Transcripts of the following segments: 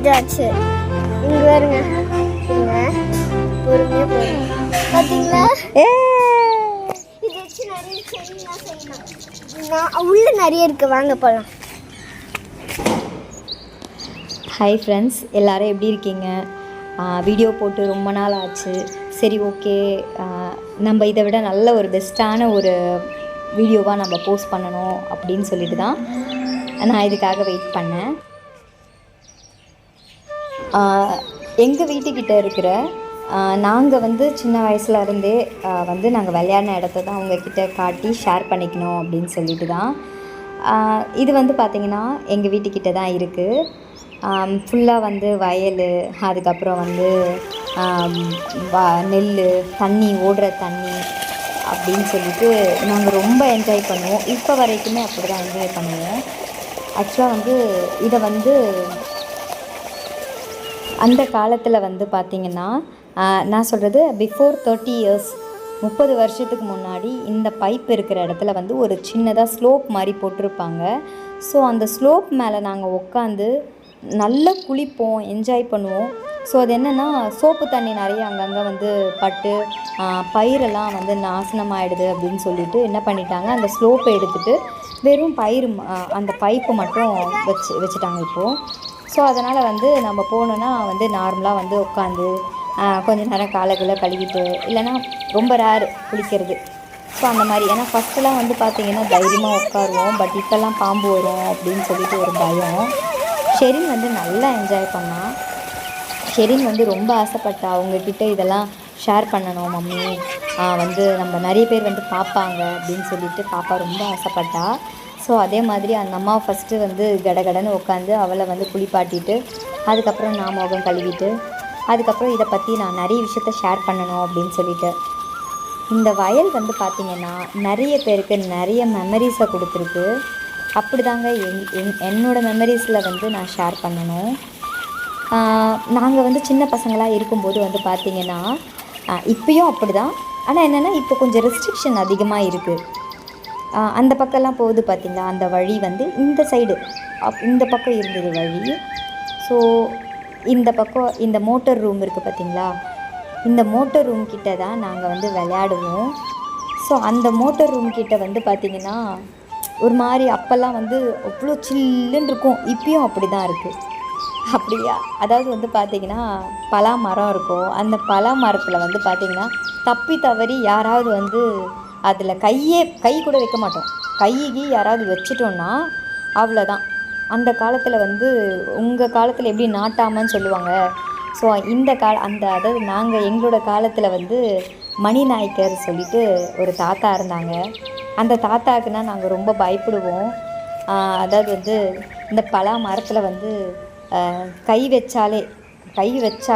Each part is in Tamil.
வந்துட்டாச்சு. இங்க வருங்க, இங்க பொறுமையா போறோம். பாத்தீங்களா? இது வச்சு நிறைய செய்யலாம். உள்ள நிறைய இருக்கு, வாங்க போகலாம். ஹாய் ஃப்ரெண்ட்ஸ், எல்லோரும் எப்படி இருக்கீங்க? வீடியோ போட்டு ரொம்ப நாள் ஆச்சு. சரி, ஓகே, நம்ம இதை விட நல்ல ஒரு பெஸ்ட்டான ஒரு வீடியோவாக நம்ம போஸ்ட் பண்ணணும் அப்படின்னு சொல்லிட்டு தான் நான் இதுக்காக வெயிட் பண்ணேன். எங்கள் வீட்டுக்கிட்ட இருக்கிற நாங்கள் வந்து சின்ன வயசில் இருந்தே வந்து நாங்கள் விளையாடின இடத்த தான் அவங்கக்கிட்ட காட்டி ஷேர் பண்ணிக்கணும் அப்படின்னு சொல்லிட்டு தான். இது வந்து பார்த்திங்கன்னா எங்கள் வீட்டுக்கிட்ட தான் இருக்குது. ஃபுல்லாக வந்து வயல், அதுக்கப்புறம் வந்து நெல், தண்ணி, ஓடுற தண்ணி அப்படின்னு சொல்லிட்டு நாங்கள் ரொம்ப என்ஜாய் பண்ணுவோம். இப்போ வரைக்குமே அப்படி தான் என்ஜாய் பண்ணுவோம். ஆக்சுவலாக வந்து இதை வந்து அந்த காலத்தில் வந்து பார்த்திங்கன்னா, நான் சொல்கிறது பிஃபோர் 30 இயர்ஸ், 30 வருஷத்துக்கு முன்னாடி இந்த பைப் இருக்கிற இடத்துல வந்து ஒரு சின்னதாக ஸ்லோப் மாதிரி போட்டிருப்பாங்க. ஸோ அந்த ஸ்லோப் மேலே நாங்கள் உட்காந்து நல்லா குளிப்போம், என்ஜாய் பண்ணுவோம். ஸோ அது என்னென்னா, சோப்பு தண்ணி நிறைய அங்கங்கே வந்து பட்டு பயிரெல்லாம் வந்து நாசனமாகிடுது அப்படின்னு சொல்லிட்டு என்ன பண்ணிட்டாங்க, அந்த ஸ்லோப்பை எடுத்துகிட்டு வெறும் அந்த பைப்பை மட்டும் வச்சுட்டாங்க இப்போது. ஸோ அதனால் வந்து நம்ம போனோன்னா வந்து நார்மலாக வந்து உட்காந்து கொஞ்சம் நேரம் காலைக்குள்ளே கழுவிட்டு, இல்லைனா ரொம்ப ரேர் குளிக்கிறது. ஸோ அந்த மாதிரி, ஏன்னா ஃபஸ்ட்டெல்லாம் வந்து பார்த்திங்கன்னா தைரியமாக உட்காருவோம். பட் இப்போல்லாம் பாம்பு வரும் அப்படின்னு சொல்லிட்டு ஒரு பயம். ஷெரின் வந்து நல்லா என்ஜாய் பண்ணால். ஷெரின் வந்து ரொம்ப ஆசைப்பட்டா, அவங்கக்கிட்ட இதெல்லாம் ஷேர் பண்ணணும் மம்மி, வந்து நம்ம நிறைய பேர் வந்து பார்ப்பாங்க அப்படின்னு சொல்லிட்டு பாப்பா ரொம்ப ஆசைப்பட்டா. ஸோ அதே மாதிரி அந்த அம்மா ஃபஸ்ட்டு வந்து கடகடன்னு உட்காந்து அவளை வந்து குளிப்பாட்டிட்டு, அதுக்கப்புறம் நான் முகம் கழுவிட்டு, அதுக்கப்புறம் இதை பற்றி நான் நிறைய விஷயத்த ஷேர் பண்ணணும் அப்படின்னு சொல்லிட்டு. இந்த வயல் வந்து பார்த்திங்கன்னா நிறைய பேருக்கு நிறைய மெமரிஸை கொடுத்துருக்கு. அப்படி தாங்க என்னோடய மெமரிஸில் வந்து நான் ஷேர் பண்ணணும். நாங்கள் வந்து சின்ன பசங்களாக இருக்கும்போது வந்து பார்த்திங்கன்னா, இப்போயும் அப்படி தான். ஆனால் என்னென்னா, இப்போ கொஞ்சம் ரெஸ்ட்ரிக்ஷன் அதிகமாக இருக்குது. அந்த பக்கம்லாம் போகுது பார்த்திங்களா, அந்த வழி வந்து இந்த சைடு இந்த பக்கம் இருந்தது வழி. ஸோ இந்த பக்கம் இந்த மோட்டர் ரூம் இருக்குது பார்த்திங்களா, இந்த மோட்டர் ரூம் கிட்ட தான் நாங்கள் வந்து விளையாடுவோம். ஸோ அந்த மோட்டர் ரூம் கிட்ட வந்து பார்த்திங்கன்னா ஒரு மாதிரி அப்போல்லாம் வந்து அவ்வளோ சில்லுன்னு இருக்கும். இப்பயும் அப்படி தான் இருக்குது. அப்படியா, அதாவது வந்து பார்த்திங்கன்னா பலா மரம் இருக்கும். அந்த பலா மரத்தில் வந்து பார்த்திங்கன்னா தப்பி தவறி யாராவது வந்து அதில் கை கூட வைக்க மாட்டோம். கையை யாராவது வச்சிட்டோன்னா அவ்வளோதான். அந்த காலத்தில் வந்து உங்கள் காலத்தில் எப்படி நாட்டாமன்னு சொல்லுவாங்க. ஸோ அதாவது நாங்கள் எங்களோட காலத்தில் வந்து மணி நாயக்கர் சொல்லிட்டு ஒரு தாத்தா இருந்தாங்க. அந்த தாத்தாக்குன்னா நாங்கள் ரொம்ப பயப்படுவோம். அதாவது வந்து இந்த பலா மரத்தில் வந்து கை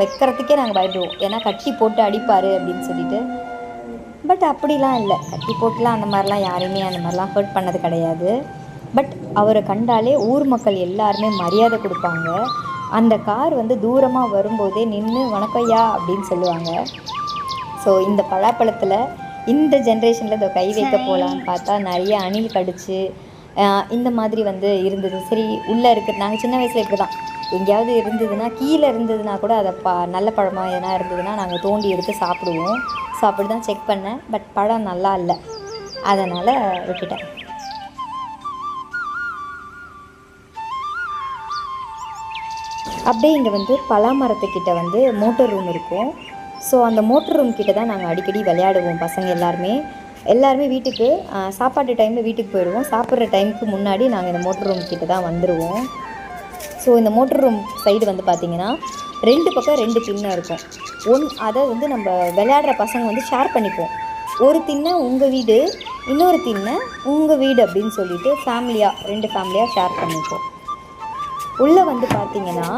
வைக்கிறதுக்கே நாங்கள் பயப்படுவோம். ஏன்னா கட்டி போட்டு அடிப்பார் அப்படின்னு சொல்லிட்டு. பட் அப்படிலாம் இல்லை, கட்டி போட்டுலாம் அந்த மாதிரிலாம் யாரையுமே அந்த மாதிரிலாம் ஹர்ட் பண்ணது கிடையாது. பட் அவரை கண்டாலே ஊர் மக்கள் எல்லாருமே மரியாதை கொடுப்பாங்க. அந்த கார் வந்து தூரமாக வரும்போதே நின்று வணக்கம்யா அப்படின்னு சொல்லுவாங்க. ஸோ இந்த பலாப்பழத்தில் இந்த ஜென்ரேஷனில் இதை கை வைக்க போகலான்னு பார்த்தா நிறைய அணில் கடிச்சு இந்த மாதிரி வந்து இருந்தது. சரி, உள்ளே இருக்குது, நாங்கள் சின்ன வயசில் இப்படி தான், எங்கேயாவது இருந்ததுன்னா கீழே இருந்ததுன்னா கூட அதை நல்ல பழமாக எதனா இருந்ததுன்னா நாங்கள் தோண்டி எடுத்து சாப்பிடுவோம். ஸோ அப்படி தான் செக் பண்ணேன். பட் பழம் நல்லா இல்லை, அதனால் விட்டுட்டேன். அப்படியே இங்கே வந்து பலா மரத்துக்கிட்ட வந்து மோட்டர் ரூம் இருக்கும். ஸோ அந்த மோட்டர் ரூம் கிட்ட தான் நாங்கள் அடிக்கடி விளையாடுவோம். பசங்க எல்லாருமே வீட்டுக்கு சாப்பாட்டு டைமில் வீட்டுக்கு போயிடுவோம். சாப்பிட்ற டைமுக்கு முன்னாடி நாங்கள் இந்த மோட்டர் ரூம் கிட்ட தான் வந்துடுவோம். ஸோ இந்த மோட்டர் ரூம் சைடு வந்து பார்த்திங்கன்னா 2 பக்கம் 2 திண்ணை இருக்கும். அதை வந்து நம்ம விளையாடுற பசங்க வந்து ஷேர் பண்ணிப்போம். ஒரு திண்ணை உங்கள் வீடு, இன்னொரு திண்ணை உங்கள் வீடு அப்படின்னு சொல்லிட்டு ஃபேமிலியாக 2 ஃபேமிலியாக ஷேர் பண்ணிப்போம். உள்ளே வந்து பார்த்திங்கன்னா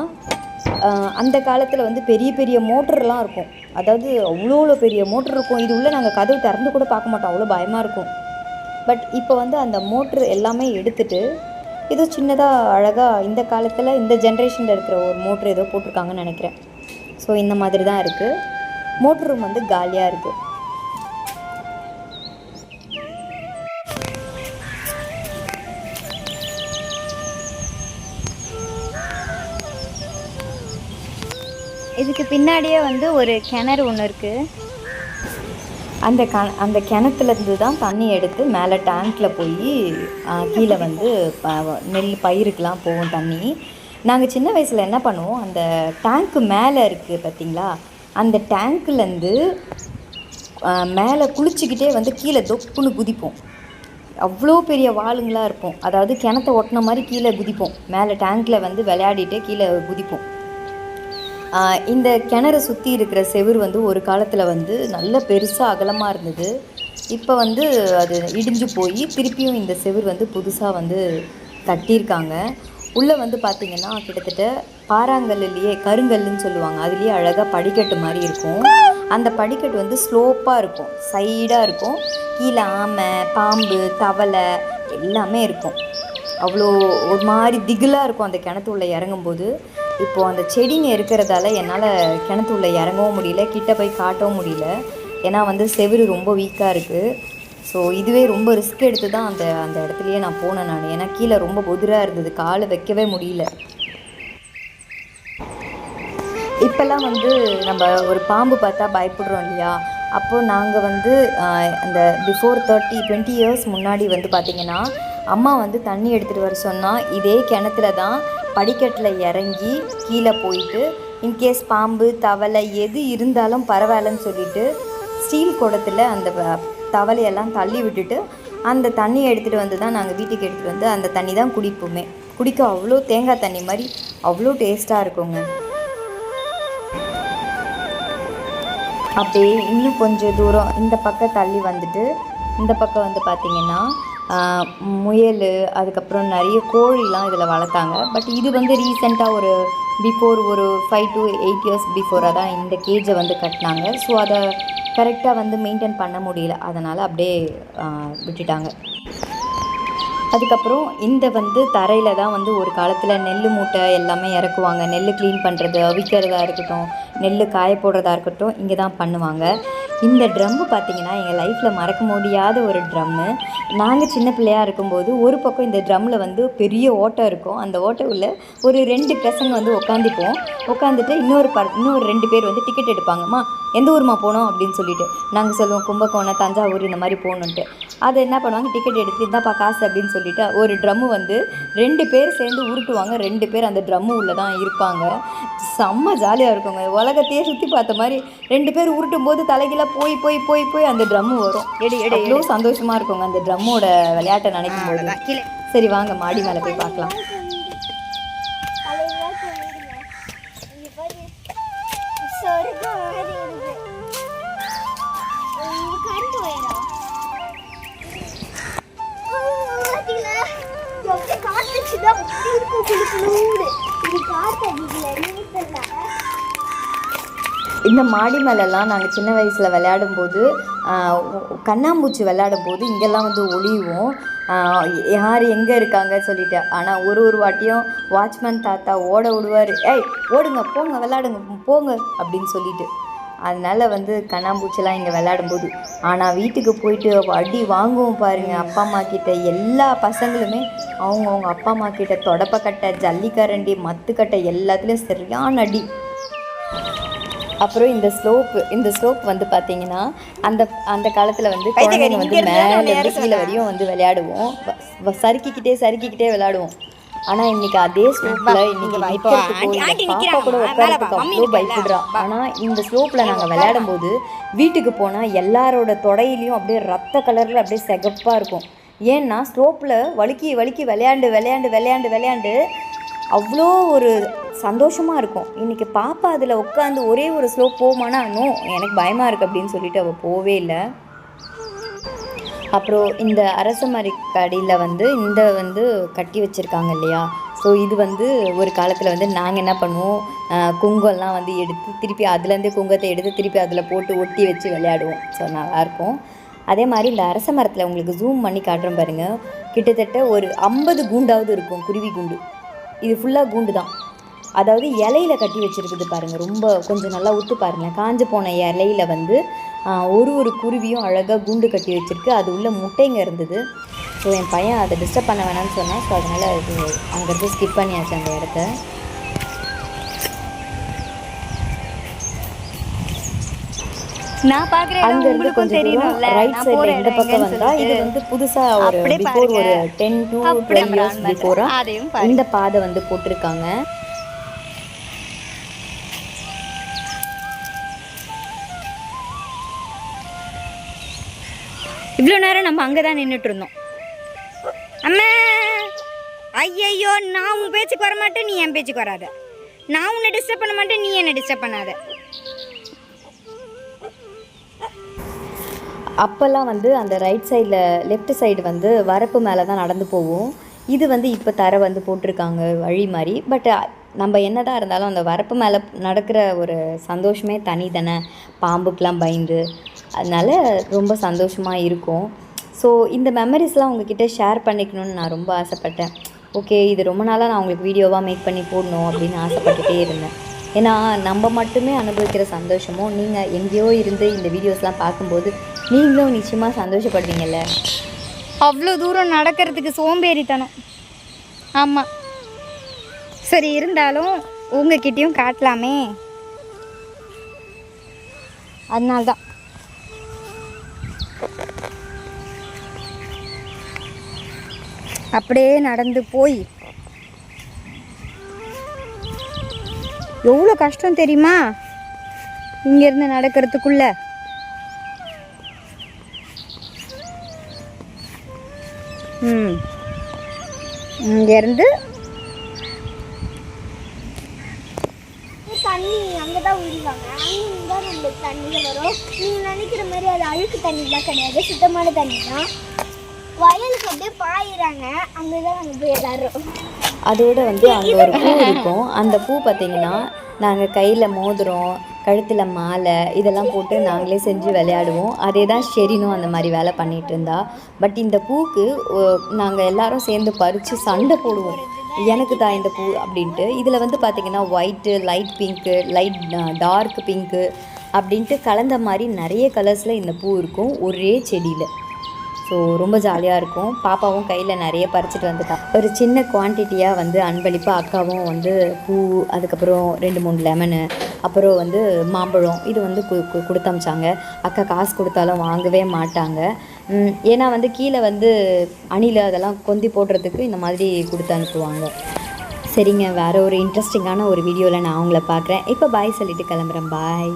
அந்த காலத்தில் வந்து பெரிய பெரிய மோட்டர்லாம் இருக்கும். அதாவது அவ்வளோ பெரிய மோட்டர் இருக்கும். இது உள்ளே நாங்கள் கதவு திறந்து கூட பார்க்க மாட்டோம், அவ்வளோ பயமாக இருக்கும். பட் இப்போ வந்து அந்த மோட்ரு எல்லாமே எடுத்துகிட்டு ஏதோ சின்னதாக அழகாக இந்த காலத்தில் இந்த ஜென்ரேஷனில் இருக்கிற ஒரு மோட்ரு ஏதோ போட்டிருக்காங்கன்னு நினைக்கிறேன். ஸோ இந்த மாதிரி தான் இருக்குது. மோட்ரு ரூம் வந்து காலியாக இருக்குது. இதுக்கு பின்னாடியே வந்து ஒரு கிணறு ஒன்று இருக்குது. அந்த கிணத்துலேருந்து தான் தண்ணி எடுத்து மேலே டேங்க்கில் போய் கீழே வந்து நெல் பயிருக்கெலாம் போகும் தண்ணி. நாங்கள் சின்ன வயசில் என்ன பண்ணுவோம், அந்த டேங்க்கு மேலே இருக்குது பார்த்திங்களா, அந்த டேங்க்குலேருந்து மேலே குளிச்சுக்கிட்டே வந்து கீழே தொப்புன்னு குதிப்போம். அவ்வளோ பெரிய வாளுங்களாக இருப்போம். அதாவது கிணத்த ஒட்டின மாதிரி கீழே குதிப்போம். மேலே டேங்க்கில் வந்து விளையாடிட்டே கீழே குதிப்போம். இந்த கிணறு சுற்றி இருக்கிற செவுரு வந்து ஒரு காலத்தில் வந்து நல்ல பெருசாக அகலமாக இருந்தது. இப்போ வந்து அது இடிஞ்சு போய் திருப்பியும் இந்த செவுரு வந்து புதுசாக வந்து கட்டியிருக்காங்க. உள்ளே வந்து பார்த்திங்கன்னா கிட்டத்தட்ட பாறாங்கல்லையே கருங்கல்லுன்னு சொல்லுவாங்க, அதுலேயே அழகாக படிக்கட்டு மாதிரி இருக்கும். அந்த படிக்கட்டு வந்து ஸ்லோப்பாக இருக்கும், சைடாக இருக்கும். கீழே ஆமை, பாம்பு, தவளை எல்லாமே இருக்கும். அவ்வளோ ஒரு மாதிரி திகிலாக இருக்கும் அந்த கிணத்து உள்ளே இறங்கும்போது. இப்போது அந்த செடிங்க இருக்கிறதால என்னால் கிணத்து உள்ளே இறங்கவும் முடியல, கிட்ட போய் காட்டவும் முடியல. ஏன்னா வந்து செவுரு ரொம்ப வீக்காக இருக்குது. ஸோ இதுவே ரொம்ப ரிஸ்க் எடுத்து தான் அந்த இடத்துலையே நான் போனேன் நான். ஏன்னா கீழே ரொம்ப பொதுராக இருந்தது, காலை வைக்கவே முடியல. இப்போல்லாம் வந்து நம்ம ஒரு பாம்பு பார்த்தா பயப்படுறோம் இல்லையா, அப்போது நாங்கள் வந்து அந்த பிஃபோர் 20 இயர்ஸ் முன்னாடி வந்து பார்த்திங்கன்னா அம்மா வந்து தண்ணி எடுத்துகிட்டு வர சொன்னால் இதே கிணத்துல தான் படிக்கட்டில் இறங்கி கீழே போயிட்டு இன்கேஸ் பாம்பு தவளை எது இருந்தாலும் பரவாயில்லன்னு சொல்லிவிட்டு ஸ்டீல் குடத்தில் அந்த தவளையெல்லாம் தள்ளி விட்டுட்டு அந்த தண்ணியை எடுத்துகிட்டு வந்து தான் நாங்கள் வீட்டுக்கு எடுத்துகிட்டு வந்து அந்த தண்ணி தான் குடிப்போமே. குடிக்க அவ்வளோ தேங்காய் தண்ணி மாதிரி அவ்வளோ டேஸ்ட்டாக இருக்குங்க. அப்படியே இன்னும் கொஞ்சம் தூரம் இந்த பக்கம் தள்ளி வந்துட்டு இந்த பக்கம் வந்து பார்த்திங்கன்னா முயல், அதுக்கப்புறம் நிறைய கோழிலாம் இதில் வளர்த்தாங்க. பட் இது வந்து ரீசெண்டாக ஒரு பிஃபோர் ஒரு 5 to 8 இயர்ஸ் பிஃபோராக தான் இந்த கேஜை வந்து கட்டினாங்க. ஸோ அதை கரெக்டாக வந்து மெயின்டைன் பண்ண முடியல, அதனால் அப்படியே விட்டுட்டாங்க. அதுக்கப்புறம் இந்த வந்து தரையில் தான் வந்து ஒரு காலத்தில் நெல் மூட்டை எல்லாமே இறக்குவாங்க. நெல் க்ளீன் பண்ணுறது, அவிக்கிறதா இருக்கட்டும், நெல் காய போடுறதா இருக்கட்டும், இங்கே தான் பண்ணுவாங்க. இந்த ட்ரம்மு பார்த்திங்கன்னா எங்கள் லைஃப்பில் மறக்க முடியாத ஒரு ட்ரம்மு. நாங்கள் சின்ன பிள்ளையாக இருக்கும்போது ஒரு பக்கம் இந்த ட்ரம்மில் வந்து பெரிய ஓட்டை இருக்கும். அந்த ஓட்டை உள்ள ஒரு 2 பசங்க வந்து உட்காந்துட்டு இன்னொரு 2 பேர் வந்து டிக்கெட் எடுப்பாங்கம்மா, எந்த ஊருமா போகணும் அப்படின்னு சொல்லிட்டு நாங்கள் சொல்லுவோம் கும்பகோணம், தஞ்சாவூர் இந்த மாதிரி போகணுன்ட்டு. அதை என்ன பண்ணுவாங்க, டிக்கெட் எடுத்து இந்தாப்பா காசு அப்படின்னு சொல்லிட்டு ஒரு ட்ரம்மு வந்து 2 பேர் சேர்ந்து உருட்டுவாங்க. 2 பேர் அந்த ட்ரம்மு உள்ளே தான் இருப்பாங்க. செம்ம ஜாலியாக இருக்குங்க. உலகத்தையே சுற்றி பார்த்த மாதிரி 2 பேர் உருட்டும் போது தலைகீழ போய் போய் போய் போய் அந்த ட்ரம்மு வரும். எவ்வளோ சந்தோஷமாக இருக்குங்க அந்த ட்ரம்மோட விளையாட்டை நினைக்கும் போது. சரி வாங்க மாடி மேலே போய் பார்க்கலாம். இந்த மாடி மேலெல்லாம் நாங்கள் சின்ன வயசில் விளையாடும்போது கண்ணாம்பூச்சி விளையாடும்போது இங்கெல்லாம் வந்து ஒளியுவோம், யார் எங்கே இருக்காங்க சொல்லிட்டு. ஆனால் ஒரு வாட்டியும் வாட்ச்மேன் தாத்தா ஓட விடுவார், ஏய் ஓடுங்க போங்க விளையாடுங்க போங்க அப்படின்னு சொல்லிட்டு. அதனால் வந்து கண்ணாம்பூச்சிலாம் இங்கே விளையாடும்போது. ஆனால் வீட்டுக்கு போயிட்டு அடி வாங்குவோம் பாருங்கள் அப்பா அம்மா கிட்ட. எல்லா பசங்களுமே அவங்கவுங்க அப்பா அம்மா கிட்ட தொடப்பக்கட்டை, ஜல்லிக்கரண்டி, மத்துக்கட்டை எல்லாத்துலேயும் சரியான அடி. அப்புறம் இந்த ஸ்லோப் வந்து பார்த்திங்கன்னா அந்த காலத்தில் வந்து குழந்தைங்க வந்து மேலே கீழே வரையும் வந்து விளையாடுவோம், சறுக்கிக்கிட்டே விளையாடுவோம். ஆனால் இன்றைக்கி அதே ஸ்லோப்பில் இன்றைக்கி பாப்பா கூட உட்காரத்துக்கு அவ்வளோ பயப்படுறா. ஆனால் இந்த ஸ்லோப்பில் நாங்கள் விளையாடும்போது வீட்டுக்கு போனால் எல்லாரோட தொடையிலையும் அப்படியே ரத்த கலரில் அப்படியே சிகப்பாக இருக்கும். ஏன்னா ஸ்லோப்பில் வழுக்கி விளையாண்டு அவ்வளோ ஒரு சந்தோஷமாக இருக்கும். இன்றைக்கி பாப்பா அதில் உட்காந்து ஒரே ஒரு ஸ்லோப் போமானா நோ எனக்கு பயமாக இருக்குது அப்படின்னு சொல்லிட்டு அவள் போவே இல்லை. அப்புறம் இந்த அரச மரக்கடியில் வந்து இந்த வந்து கட்டி வச்சுருக்காங்க இல்லையா. ஸோ இது வந்து ஒரு காலத்தில் வந்து நாங்கள் என்ன பண்ணுவோம், குங்கம்லாம் வந்து எடுத்து திருப்பி அதுலேருந்து குங்கத்தை எடுத்து திருப்பி அதில் போட்டு ஒட்டி வச்சு விளையாடுவோம். ஸோ நல்லாயிருக்கும். அதே மாதிரி இந்த அரச மரத்தில் உங்களுக்கு ஜூம் பண்ணி காட்டுறோம் பாருங்கள், கிட்டத்தட்ட ஒரு 50 கூண்டாவது இருக்கும், குருவி கூண்டு. இது ஃபுல்லாக கூண்டு தான். அதாவது இலையில கட்டி வச்சுருக்குது பாருங்கள், ரொம்ப கொஞ்சம் நல்லா உத்து பாருங்கள். காஞ்சு போன இலையில வந்து ஒரு குருவியும் அழகாக கூண்டு கட்டி வச்சுருக்கு. அது உள்ள முட்டைங்க இருந்தது. ஸோ என் பையன் அதை டிஸ்டர்ப் பண்ண வேணாம்னு சொன்னான். ஸோ அதனால் அது அங்கேருந்து ஸ்கிப் பண்ணியாச்சு அந்த இடத்த. நான் பார்க்குறேன் அங்க இருந்து கொஞ்சம் தூரம் ரைட் சைடில் இந்த பக்கம் வந்தா இது வந்து புதுசா ஒரு பிஃபோர் ஒரு 10 to 12 இயர்ஸ் பிஃபோரா இந்த பாதை வந்து போட்டிருக்காங்க. இவ்வளோ நேரம் நம்ம அங்கே தான் நின்றுட்டு இருந்தோம். அம்மா ஐயையோ, நான் உன் பேச்சுக்கு வர மாட்டேன், நீ என் பேச்சுக்கு வராத. நான் உன்னை டிஸ்டர்ப் பண்ண மாட்டேன், நீ என்னை டிஸ்டர்ப் பண்ணாத. அப்போல்லாம் வந்து அந்த ரைட் சைடில் லெஃப்ட் சைடு வந்து வரப்பு மேலே தான் நடந்து போவோம். இது வந்து இப்போ தரை வந்து போட்டிருக்காங்க வழி மாதிரி. பட் நம்ம என்னதான் இருந்தாலும் அந்த வரப்பு மேலே நடக்கிற ஒரு சந்தோஷமே தனி தானே, பாம்புக்கெலாம் பயந்து. அதனால் ரொம்ப சந்தோஷமாக இருக்கும். ஸோ இந்த மெமரிஸ்லாம் உங்ககிட்ட ஷேர் பண்ணிக்கணும்னு நான் ரொம்ப ஆசைப்பட்டேன். ஓகே, இது ரொம்ப நாளாக நான் உங்களுக்கு வீடியோவாக மேக் பண்ணி போடணும் அப்படின்னு ஆசைப்பட்டுட்டே இருந்தேன். ஏன்னா நம்ம மட்டுமே அனுபவிக்கிற சந்தோஷமும் நீங்கள் எங்கேயோ இருந்து இந்த வீடியோஸ்லாம் பார்க்கும்போது நீங்களும் நிச்சயமாக சந்தோஷப்படுவீங்கல்ல. அவ்வளோ தூரம் நடக்கிறதுக்கு சோம்பேறித்தனம். ஆமாம், சரி இருந்தாலும் உங்ககிட்டயும் காட்டலாமே, அதனால்தான். அப்படியே நடந்து போய் எவ்வளோ கஷ்டம் தெரியுமா இங்கேருந்து நடக்கிறதுக்குள்ள. இங்கேருந்து தண்ணி அங்கே தான் ஊறிவாங்க, அங்கே தான் நம்மளுக்கு தண்ணியில் வரும். நீங்கள் நினைக்கிற மாதிரி அது அழுக்கு தண்ணிலாம் கிடையாது, சுத்தமான தண்ணி தான். வயலுக்கு அப்படியே பாயிறாங்க, அங்கே தான் நாங்கள் போய் எல்லாரும். அதோட வந்து அங்கே ஒரு பூ இருக்கும். அந்த பூ பார்த்திங்கன்னா நாங்கள் கையில் மோதிரம், கழுத்தில் மாலை இதெல்லாம் போட்டு நாங்களே செஞ்சு விளையாடுவோம். அதே தான் ஷெரினும் அந்த மாதிரி வேலை பண்ணிகிட்டு இருந்தா. பட் இந்த பூக்கு நாங்கள் எல்லாரும் சேர்ந்து பறித்து சண்டை போடுவோம், எனக்கு தான் இந்த பூ அப்படின்ட்டு. இதில் வந்து பார்த்திங்கன்னா white, light pink, light dark pink அப்படின்ட்டு கலந்த மாதிரி நிறைய கலர்ஸில் இந்த பூ இருக்கும் ஒரே செடியில். ஸோ ரொம்ப ஜாலியாக இருக்கும். பாப்பாவும் கையில் நிறைய பறிச்சிட்டு வந்துட்டா. ஒரு சின்ன குவான்டிட்டியாக வந்து அன்பளிப்பாக அக்காவும் வந்து பூ, அதுக்கப்புறம் 2-3 லெமனு, அப்புறம் வந்து மாம்பழம் இது வந்து கொடுத்தமிச்சாங்க. அக்கா காசு கொடுத்தாலும் வாங்கவே மாட்டாங்க. ஏன்னா வந்து கீழே வந்து அணில் அதெல்லாம் கொந்தி போடுறதுக்கு இந்த மாதிரி கொடுத்து அனுப்புவாங்க. சரிங்க, வேறு ஒரு இன்ட்ரெஸ்டிங்கான ஒரு வீடியோவில் நான் உங்களை பார்க்குறேன். இப்போ பாய் சொல்லிவிட்டு கிளம்புறேன். பாய்.